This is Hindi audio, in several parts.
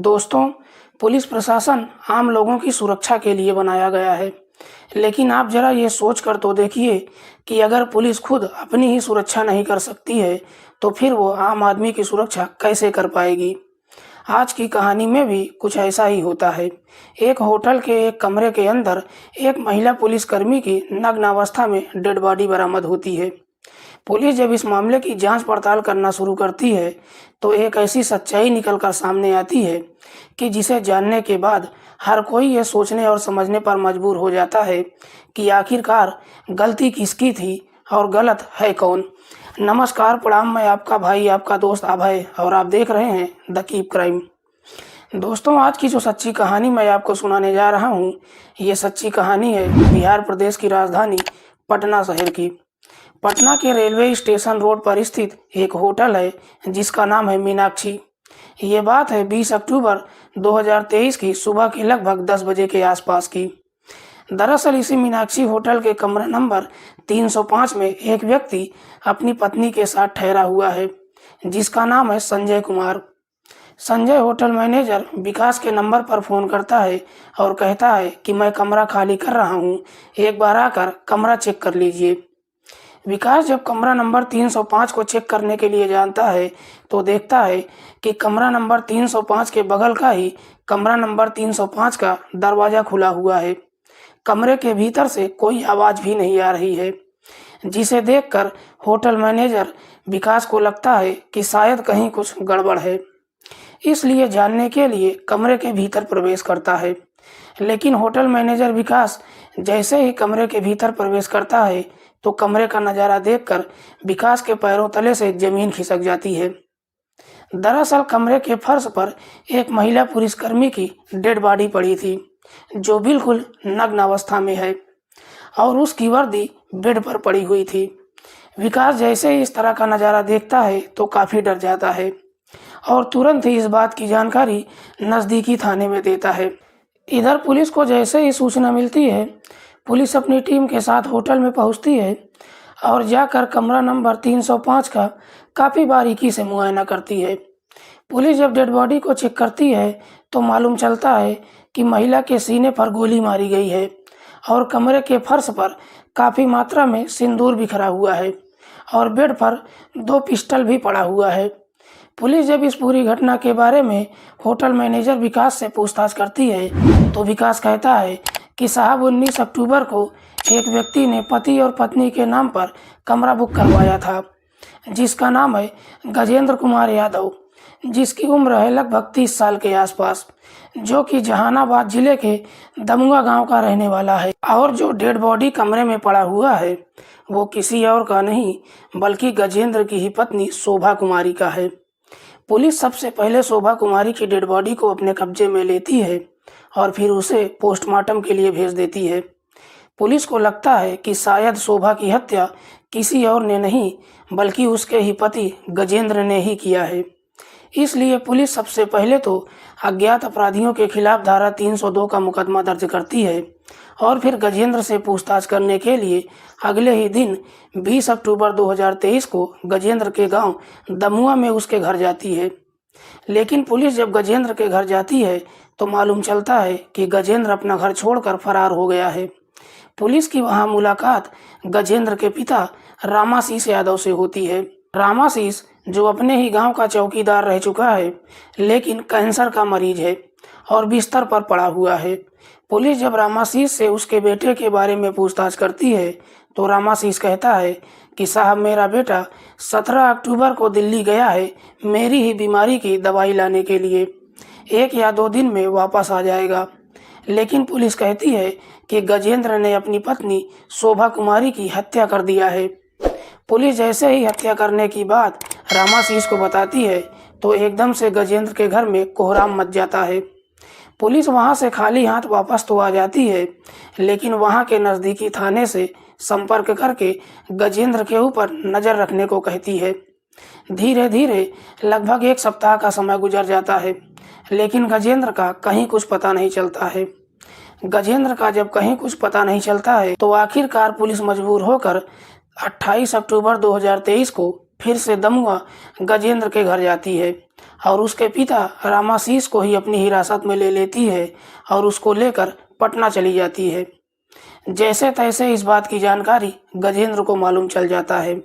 दोस्तों, पुलिस प्रशासन आम लोगों की सुरक्षा के लिए बनाया गया है, लेकिन आप ज़रा ये सोच कर तो देखिए कि अगर पुलिस खुद अपनी ही सुरक्षा नहीं कर सकती है, तो फिर वो आम आदमी की सुरक्षा कैसे कर पाएगी। आज की कहानी में भी कुछ ऐसा ही होता है। एक होटल के एक कमरे के अंदर एक महिला पुलिसकर्मी की नग्न अवस्था में डेड बॉडी बरामद होती है। पुलिस जब इस मामले की जांच पड़ताल करना शुरू करती है, तो एक ऐसी सच्चाई निकलकर सामने आती है कि जिसे जानने के बाद हर कोई ये सोचने और समझने पर मजबूर हो जाता है कि आखिरकार गलती किसकी थी और गलत है कौन। नमस्कार, प्रणाम। मैं आपका भाई, आपका दोस्त अभय, और आप देख रहे हैं द कीप क्राइम। दोस्तों, आज की जो सच्ची कहानी मैं आपको सुनाने जा रहा हूँ, ये सच्ची कहानी है बिहार प्रदेश की राजधानी पटना शहर की। पटना के रेलवे स्टेशन रोड पर स्थित एक होटल है जिसका नाम है मीनाक्षी। ये बात है 20 अक्टूबर 2023 की सुबह के लगभग 10 बजे के आसपास की। दरअसल इसी मीनाक्षी होटल के कमरा नंबर 305 में एक व्यक्ति अपनी पत्नी के साथ ठहरा हुआ है जिसका नाम है संजय कुमार। संजय होटल मैनेजर विकास के नंबर पर फ़ोन करता है और कहता है कि मैं कमरा खाली कर रहा हूँ, एक बार आकर कमरा चेक कर लीजिए। विकास जब कमरा नंबर 305 को चेक करने के लिए जानता है, तो देखता है कि कमरा नंबर 305 के बगल का ही कमरा नंबर 305 का दरवाज़ा खुला हुआ है। कमरे के भीतर से कोई आवाज़ भी नहीं आ रही है, जिसे देखकर होटल मैनेजर विकास को लगता है कि शायद कहीं कुछ गड़बड़ है। इसलिए जानने के लिए कमरे के भीतर प्रवेश करता है, लेकिन होटल मैनेजर विकास जैसे ही कमरे के भीतर प्रवेश करता है, तो कमरे का नज़ारा देखकर विकास के पैरों तले से जमीन खिसक जाती है। दरअसल कमरे के फर्श पर एक महिला पुलिसकर्मी की डेड बॉडी पड़ी थी, जो बिल्कुल नग्न अवस्था में है, और उसकी वर्दी बेड पर पड़ी हुई थी। विकास जैसे ही इस तरह का नज़ारा देखता है, तो काफ़ी डर जाता है और तुरंत ही इस बात की जानकारी नज़दीकी थाने में देता है। इधर पुलिस को जैसे ही सूचना मिलती है, पुलिस अपनी टीम के साथ होटल में पहुंचती है और जाकर कमरा नंबर 305 का काफ़ी बारीकी से मुआयना करती है। पुलिस जब डेड बॉडी को चेक करती है, तो मालूम चलता है कि महिला के सीने पर गोली मारी गई है और कमरे के फर्श पर काफ़ी मात्रा में सिंदूर बिखरा हुआ है और बेड पर 2 पिस्टल भी पड़ा हुआ है। पुलिस जब इस पूरी घटना के बारे में होटल मैनेजर विकास से पूछताछ करती है, तो विकास कहता है कि साहब 19 अक्टूबर को एक व्यक्ति ने पति और पत्नी के नाम पर कमरा बुक करवाया था, जिसका नाम है गजेंद्र कुमार यादव, जिसकी उम्र है लगभग 30 साल के आसपास, जो कि जहानाबाद जिले के दमुआ गांव का रहने वाला है। और जो डेड बॉडी कमरे में पड़ा हुआ है, वो किसी और का नहीं बल्कि गजेंद्र की ही पत्नी शोभा कुमारी का है। पुलिस सबसे पहले शोभा कुमारी की डेड बॉडी को अपने कब्जे में लेती है और फिर उसे पोस्टमार्टम के लिए भेज देती है। पुलिस को लगता है कि शायद शोभा की हत्या किसी और ने नहीं बल्कि उसके ही पति गजेंद्र ने ही किया है। इसलिए पुलिस सबसे पहले तो अज्ञात अपराधियों के खिलाफ धारा 302 का मुकदमा दर्ज करती है और फिर गजेंद्र से पूछताछ करने के लिए अगले ही दिन 20 अक्टूबर 2023 को गजेंद्र के गांव दमुआ में उसके घर जाती है। लेकिन पुलिस जब गजेंद्र के घर जाती है, तो मालूम चलता है कि गजेंद्र अपना घर छोड़कर फरार हो गया है। पुलिस की वहां मुलाकात गजेंद्र के पिता रामाशीष यादव से होती है। रामाशीष जो अपने ही गांव का चौकीदार रह चुका है, लेकिन कैंसर का मरीज है और बिस्तर पर पड़ा हुआ है। पुलिस जब रामाशीष से उसके बेटे के बारे में पूछताछ करती है, तो रामाशीष कहता है कि साहब, मेरा बेटा 17 अक्टूबर को दिल्ली गया है मेरी ही बीमारी की दवाई लाने के लिए, 1 या 2 दिन में वापस आ जाएगा। लेकिन पुलिस कहती है कि गजेंद्र ने अपनी पत्नी शोभा कुमारी की हत्या कर दिया है। पुलिस जैसे ही हत्या करने की बात रामाशीष को बताती है, तो एकदम से गजेंद्र के घर में कोहराम मच जाता है। पुलिस वहां से खाली हाथ वापस तो आ जाती है, लेकिन वहां के नज़दीकी थाने से संपर्क करके गजेंद्र के ऊपर नज़र रखने को कहती है। धीरे धीरे लगभग 1 सप्ताह का समय गुजर जाता है, लेकिन गजेंद्र का कहीं कुछ पता नहीं चलता है। गजेंद्र का जब कहीं कुछ पता नहीं चलता है, तो आखिरकार पुलिस मजबूर होकर 28 अक्टूबर 2023 को फिर से दमुआ गजेंद्र के घर जाती है और उसके पिता रामाशीष को ही अपनी हिरासत में ले लेती है और उसको लेकर पटना चली जाती है। जैसे तैसे इस बात की जानकारी गजेंद्र को मालूम चल जाता है।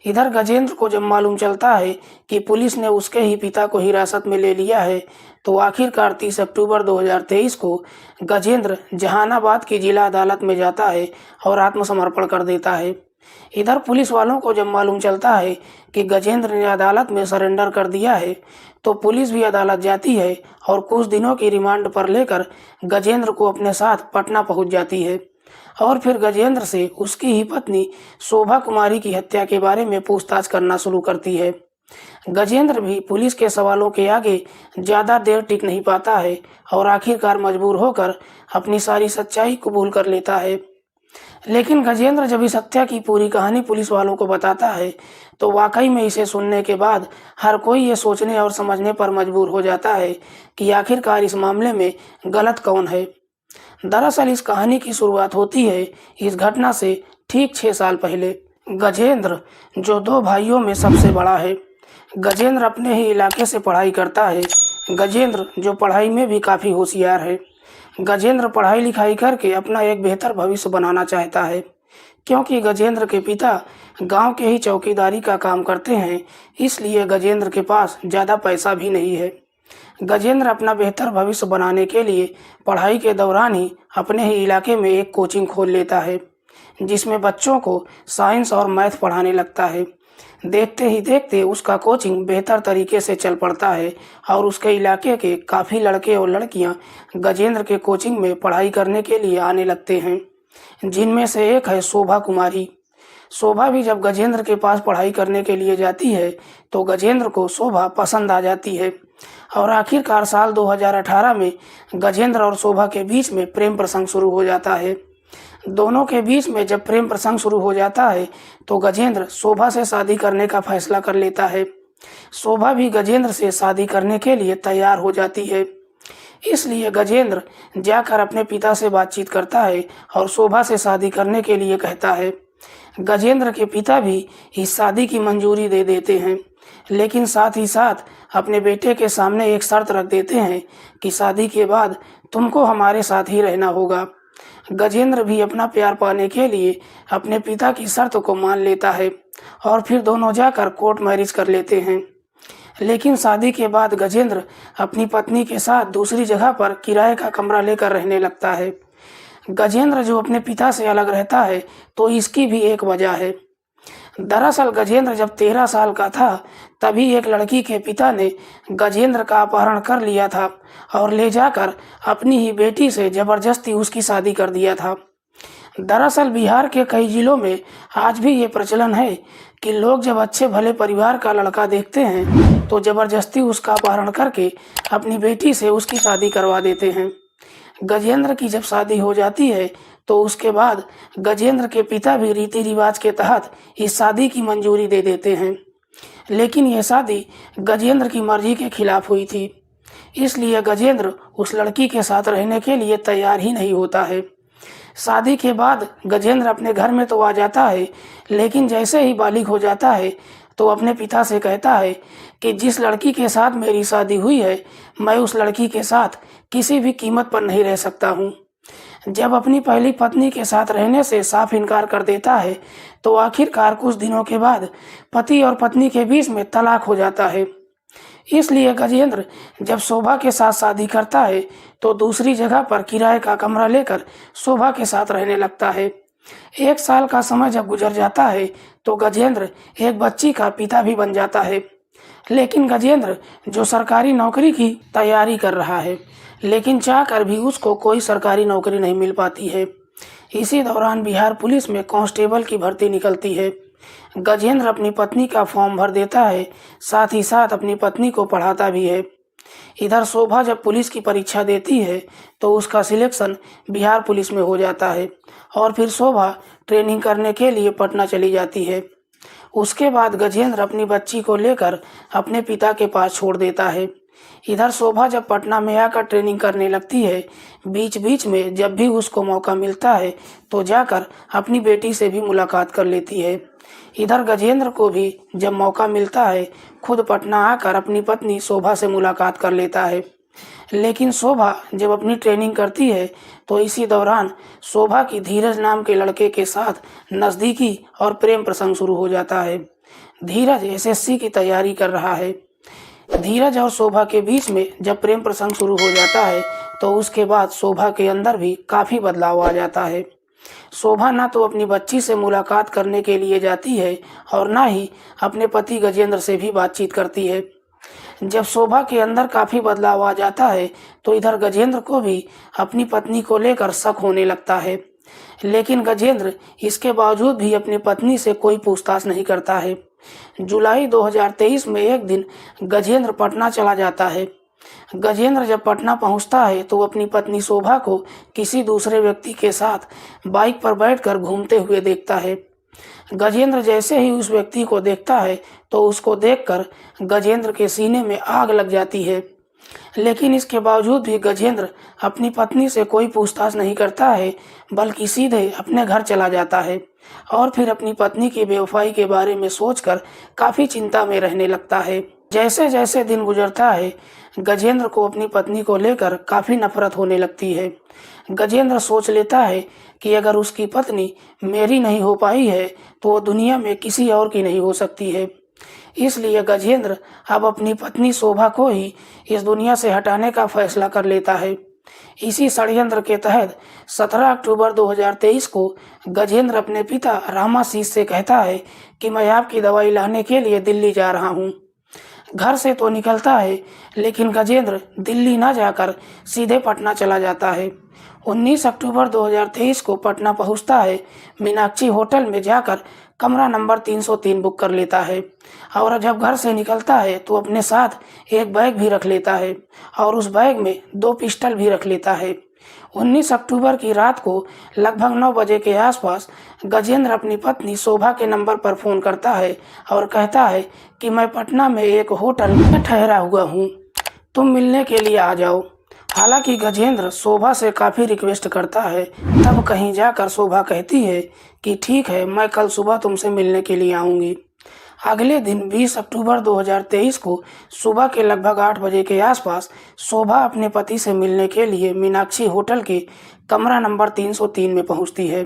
इधर गजेंद्र को जब मालूम चलता है कि पुलिस ने उसके ही पिता को हिरासत में ले लिया है, तो आखिरकार 30 अक्टूबर 2023 को गजेंद्र जहानाबाद की जिला अदालत में जाता है और आत्मसमर्पण कर देता है। इधर पुलिस वालों को जब मालूम चलता है कि गजेंद्र ने अदालत में सरेंडर कर दिया है, तो पुलिस भी अदालत जाती है और कुछ दिनों की रिमांड पर लेकर गजेंद्र को अपने साथ पटना पहुंच जाती है और फिर गजेंद्र से उसकी ही पत्नी शोभा कुमारी की हत्या के बारे में पूछताछ करना शुरू करती है। गजेंद्र भी पुलिस के सवालों के आगे ज़्यादा देर टिक नहीं पाता है और आखिरकार मजबूर होकर अपनी सारी सच्चाई कबूल कर लेता है। लेकिन गजेंद्र जब इस हत्या की पूरी कहानी पुलिस वालों को बताता है, तो वाकई में इसे सुनने के बाद हर कोई ये सोचने और समझने पर मजबूर हो जाता है कि आखिरकार इस मामले में गलत कौन है। दरअसल इस कहानी की शुरुआत होती है इस घटना से ठीक 6 साल पहले। गजेंद्र जो 2 भाइयों में सबसे बड़ा है। गजेंद्र अपने ही इलाके से पढ़ाई करता है। गजेंद्र जो पढ़ाई में भी काफ़ी होशियार है। गजेंद्र पढ़ाई लिखाई करके अपना एक बेहतर भविष्य बनाना चाहता है, क्योंकि गजेंद्र के पिता गांव के ही चौकीदारी का काम करते हैं, इसलिए गजेंद्र के पास ज़्यादा पैसा भी नहीं है। गजेंद्र अपना बेहतर भविष्य बनाने के लिए पढ़ाई के दौरान ही अपने ही इलाके में एक कोचिंग खोल लेता है, जिसमें बच्चों को साइंस और मैथ पढ़ाने लगता है। देखते ही देखते उसका कोचिंग बेहतर तरीके से चल पड़ता है और उसके इलाके के काफ़ी लड़के और लड़कियां गजेंद्र के कोचिंग में पढ़ाई करने के लिए आने लगते हैं, जिनमें से एक है शोभा कुमारी। शोभा भी जब गजेंद्र के पास पढ़ाई करने के लिए जाती है, तो गजेंद्र को शोभा पसंद आ जाती है और आखिरकार साल 2018 में गजेंद्र और शोभा के बीच में प्रेम प्रसंग शुरू हो जाता है। दोनों के बीच में जब प्रेम प्रसंग शुरू हो जाता है, तो गजेंद्र शोभा से शादी करने का फैसला कर लेता है। शोभा भी गजेंद्र से शादी करने के लिए तैयार हो जाती है। इसलिए गजेंद्र जाकर अपने पिता से बातचीत करता है और शोभा से शादी करने के लिए कहता है। गजेंद्र के पिता भी इस शादी की मंजूरी दे देते हैं, लेकिन साथ ही साथ अपने बेटे के सामने एक शर्त रख देते हैं कि शादी के बाद तुमको हमारे साथ ही रहना होगा। गजेंद्र भी अपना प्यार पाने के लिए अपने पिता की शर्त को मान लेता है और फिर दोनों जाकर कोर्ट मैरिज कर लेते हैं। लेकिन शादी के बाद गजेंद्र अपनी पत्नी के साथ दूसरी जगह पर किराए का कमरा लेकर रहने लगता है। गजेंद्र जो अपने पिता से अलग रहता है, तो इसकी भी एक वजह है। दरअसल गजेंद्र जब 13 साल का था, तभी एक लड़की के पिता ने गजेंद्र का अपहरण कर लिया था और ले जाकर अपनी ही बेटी से जबरदस्ती उसकी शादी कर दिया था। दरअसल बिहार के कई जिलों में आज भी ये प्रचलन है कि लोग जब अच्छे भले परिवार का लड़का देखते हैं, तो जबरदस्ती उसका अपहरण करके अपनी बेटी से उसकी शादी करवा देते हैं। गजेंद्र की जब शादी हो जाती है, तो उसके बाद गजेंद्र के पिता भी रीति रिवाज के तहत इस शादी की मंजूरी दे देते हैं। लेकिन यह शादी गजेंद्र की मर्जी के खिलाफ हुई थी, इसलिए गजेंद्र उस लड़की के साथ रहने के लिए तैयार ही नहीं होता है। शादी के बाद गजेंद्र अपने घर में तो आ जाता है, लेकिन जैसे ही बालिग हो जाता है, तो अपने पिता से कहता है कि जिस लड़की के साथ मेरी शादी हुई है, मैं उस लड़की के साथ किसी भी कीमत पर नहीं रह सकता हूँ। जब अपनी पहली पत्नी के साथ रहने से साफ इनकार कर देता है, तो आखिरकार कुछ दिनों के बाद पति और पत्नी के बीच में तलाक हो जाता है। इसलिए गजेंद्र जब शोभा के साथ शादी करता है, तो दूसरी जगह पर किराए का कमरा लेकर शोभा के साथ रहने लगता है। 1 साल का समय जब गुजर जाता है, तो गजेंद्र एक बच्ची का पिता भी बन जाता है। लेकिन गजेंद्र जो सरकारी नौकरी की तैयारी कर रहा है, लेकिन चाहकर भी उसको कोई सरकारी नौकरी नहीं मिल पाती है। इसी दौरान बिहार पुलिस में कांस्टेबल की भर्ती निकलती है। गजेंद्र अपनी पत्नी का फॉर्म भर देता है, साथ ही साथ अपनी पत्नी को पढ़ाता भी है। इधर शोभा जब पुलिस की परीक्षा देती है, तो उसका सिलेक्शन बिहार पुलिस में हो जाता है और फिर शोभा ट्रेनिंग करने के लिए पटना चली जाती है। उसके बाद गजेंद्र अपनी बच्ची को लेकर अपने पिता के पास छोड़ देता है। इधर शोभा जब पटना में आकर ट्रेनिंग करने लगती है, बीच बीच में जब भी उसको मौका मिलता है तो जाकर अपनी बेटी से भी मुलाकात कर लेती है। इधर गजेंद्र को भी जब मौका मिलता है खुद पटना आकर अपनी पत्नी शोभा से मुलाकात कर लेता है। लेकिन शोभा जब अपनी ट्रेनिंग करती है तो इसी दौरान शोभा की धीरज नाम के लड़के के साथ नज़दीकी और प्रेम प्रसंग शुरू हो जाता है। धीरज एसएससी की तैयारी कर रहा है। धीरज और शोभा के बीच में जब प्रेम प्रसंग शुरू हो जाता है तो उसके बाद शोभा के अंदर भी काफ़ी बदलाव आ जाता है। शोभा ना तो अपनी बच्ची से मुलाकात करने के लिए जाती है और ना ही अपने पति गजेंद्र से भी बातचीत करती है। जब शोभा के अंदर काफ़ी बदलाव आ जाता है तो इधर गजेंद्र को भी अपनी पत्नी को लेकर शक होने लगता है। लेकिन गजेंद्र इसके बावजूद भी अपनी पत्नी से कोई पूछताछ नहीं करता है। जुलाई 2023 में एक दिन गजेंद्र पटना चला जाता है। गजेंद्र जब पटना पहुंचता है तो अपनी पत्नी शोभा को किसी दूसरे व्यक्ति के साथ बाइक पर बैठकर घूमते हुए देखता है। गजेंद्र जैसे ही उस व्यक्ति को देखता है तो उसको देखकर गजेंद्र के सीने में आग लग जाती है। लेकिन इसके बावजूद भी गजेंद्र अपनी पत्नी से कोई पूछताछ नहीं करता है, बल्कि सीधे अपने घर चला जाता है और फिर अपनी पत्नी की बेवफाई के बारे में सोचकर काफ़ी चिंता में रहने लगता है। जैसे जैसे दिन गुजरता है गजेंद्र को अपनी पत्नी को लेकर काफ़ी नफरत होने लगती है। गजेंद्र सोच लेता है कि अगर उसकी पत्नी मेरी नहीं हो पाई है तो वो दुनिया में किसी और की नहीं हो सकती है। इसलिए गजेंद्र अब अपनी पत्नी शोभा को ही इस दुनिया से हटाने का फैसला कर लेता है। इसी षड्यंत्र के तहत 17 अक्टूबर 2023 को गजेंद्र अपने पिता रामाशीष से कहता है कि मैं आपकी दवाई लाने के लिए दिल्ली जा रहा हूँ। घर से तो निकलता है लेकिन गजेंद्र दिल्ली ना जाकर सीधे पटना चला जाता है। 19 अक्टूबर 2023 को पटना पहुंचता है। मीनाक्षी होटल में जाकर कमरा नंबर 303 बुक कर लेता है और जब घर से निकलता है तो अपने साथ एक बैग भी रख लेता है और उस बैग में 2 पिस्टल भी रख लेता है। 19 अक्टूबर की रात को लगभग 9 बजे के आसपास गजेंद्र अपनी पत्नी शोभा के नंबर पर फ़ोन करता है और कहता है कि मैं पटना में एक होटल में ठहरा हुआ हूँ, तुम मिलने के लिए आ जाओ। हालांकि गजेंद्र शोभा से काफ़ी रिक्वेस्ट करता है, तब कहीं जाकर शोभा कहती है कि ठीक है, मैं कल सुबह तुमसे मिलने के लिए आऊँगी। अगले दिन 20 अक्टूबर 2023 को सुबह के लगभग 8 बजे के आसपास शोभा अपने पति से मिलने के लिए मीनाक्षी होटल के कमरा नंबर 303 में पहुंचती है।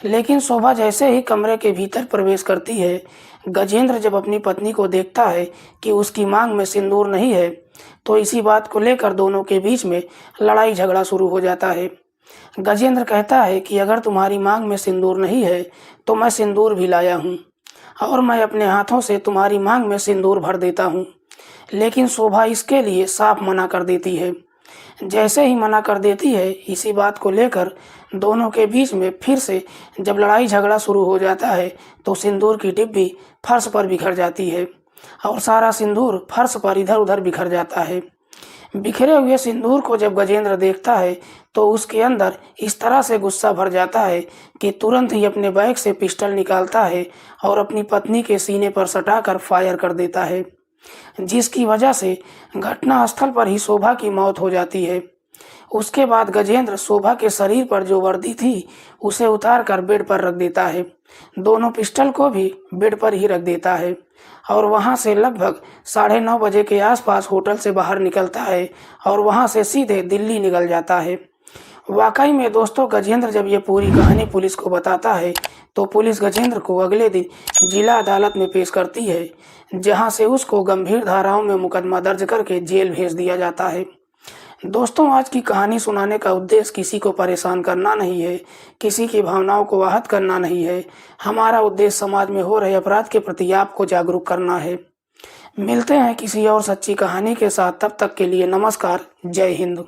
लेकिन शोभा जैसे ही कमरे के भीतर प्रवेश करती है, गजेंद्र जब अपनी पत्नी को देखता है कि उसकी मांग में सिंदूर नहीं है तो इसी बात को लेकर दोनों के बीच में लड़ाई झगड़ा शुरू हो जाता है। गजेंद्र कहता है कि अगर तुम्हारी मांग में सिंदूर नहीं है तो मैं सिंदूर भी लाया हूँ और मैं अपने हाथों से तुम्हारी मांग में सिंदूर भर देता हूँ। लेकिन शोभा इसके लिए साफ मना कर देती है। जैसे ही मना कर देती है, इसी बात को लेकर दोनों के बीच में फिर से जब लड़ाई झगड़ा शुरू हो जाता है तो सिंदूर की डिब्बी फर्श पर बिखर जाती है और सारा सिंदूर फर्श पर इधर उधर बिखर जाता है। बिखरे हुए सिंदूर को जब गजेंद्र देखता है तो उसके अंदर इस तरह से गुस्सा भर जाता है कि तुरंत ही अपने बैग से पिस्टल निकालता है और अपनी पत्नी के सीने पर सटाकर फायर कर देता है, जिसकी वजह से घटना स्थल पर ही शोभा की मौत हो जाती है। उसके बाद गजेंद्र शोभा के शरीर पर जो वर्दी थी उसे उतार कर बेड पर रख देता है। दोनों पिस्टल को भी बेड पर ही रख देता है और वहां से लगभग 9:30 बजे के आसपास होटल से बाहर निकलता है और वहां से सीधे दिल्ली निकल जाता है। वाकई में दोस्तों, गजेंद्र जब ये पूरी कहानी पुलिस को बताता है तो पुलिस गजेंद्र को अगले दिन जिला अदालत में पेश करती है, जहां से उसको गंभीर धाराओं में मुकदमा दर्ज करके जेल भेज दिया जाता है। दोस्तों, आज की कहानी सुनाने का उद्देश्य किसी को परेशान करना नहीं है, किसी की भावनाओं को आहत करना नहीं है। हमारा उद्देश्य समाज में हो रहे अपराध के प्रति आपको जागरूक करना है। मिलते हैं किसी और सच्ची कहानी के साथ, तब तक के लिए नमस्कार, जय हिंद।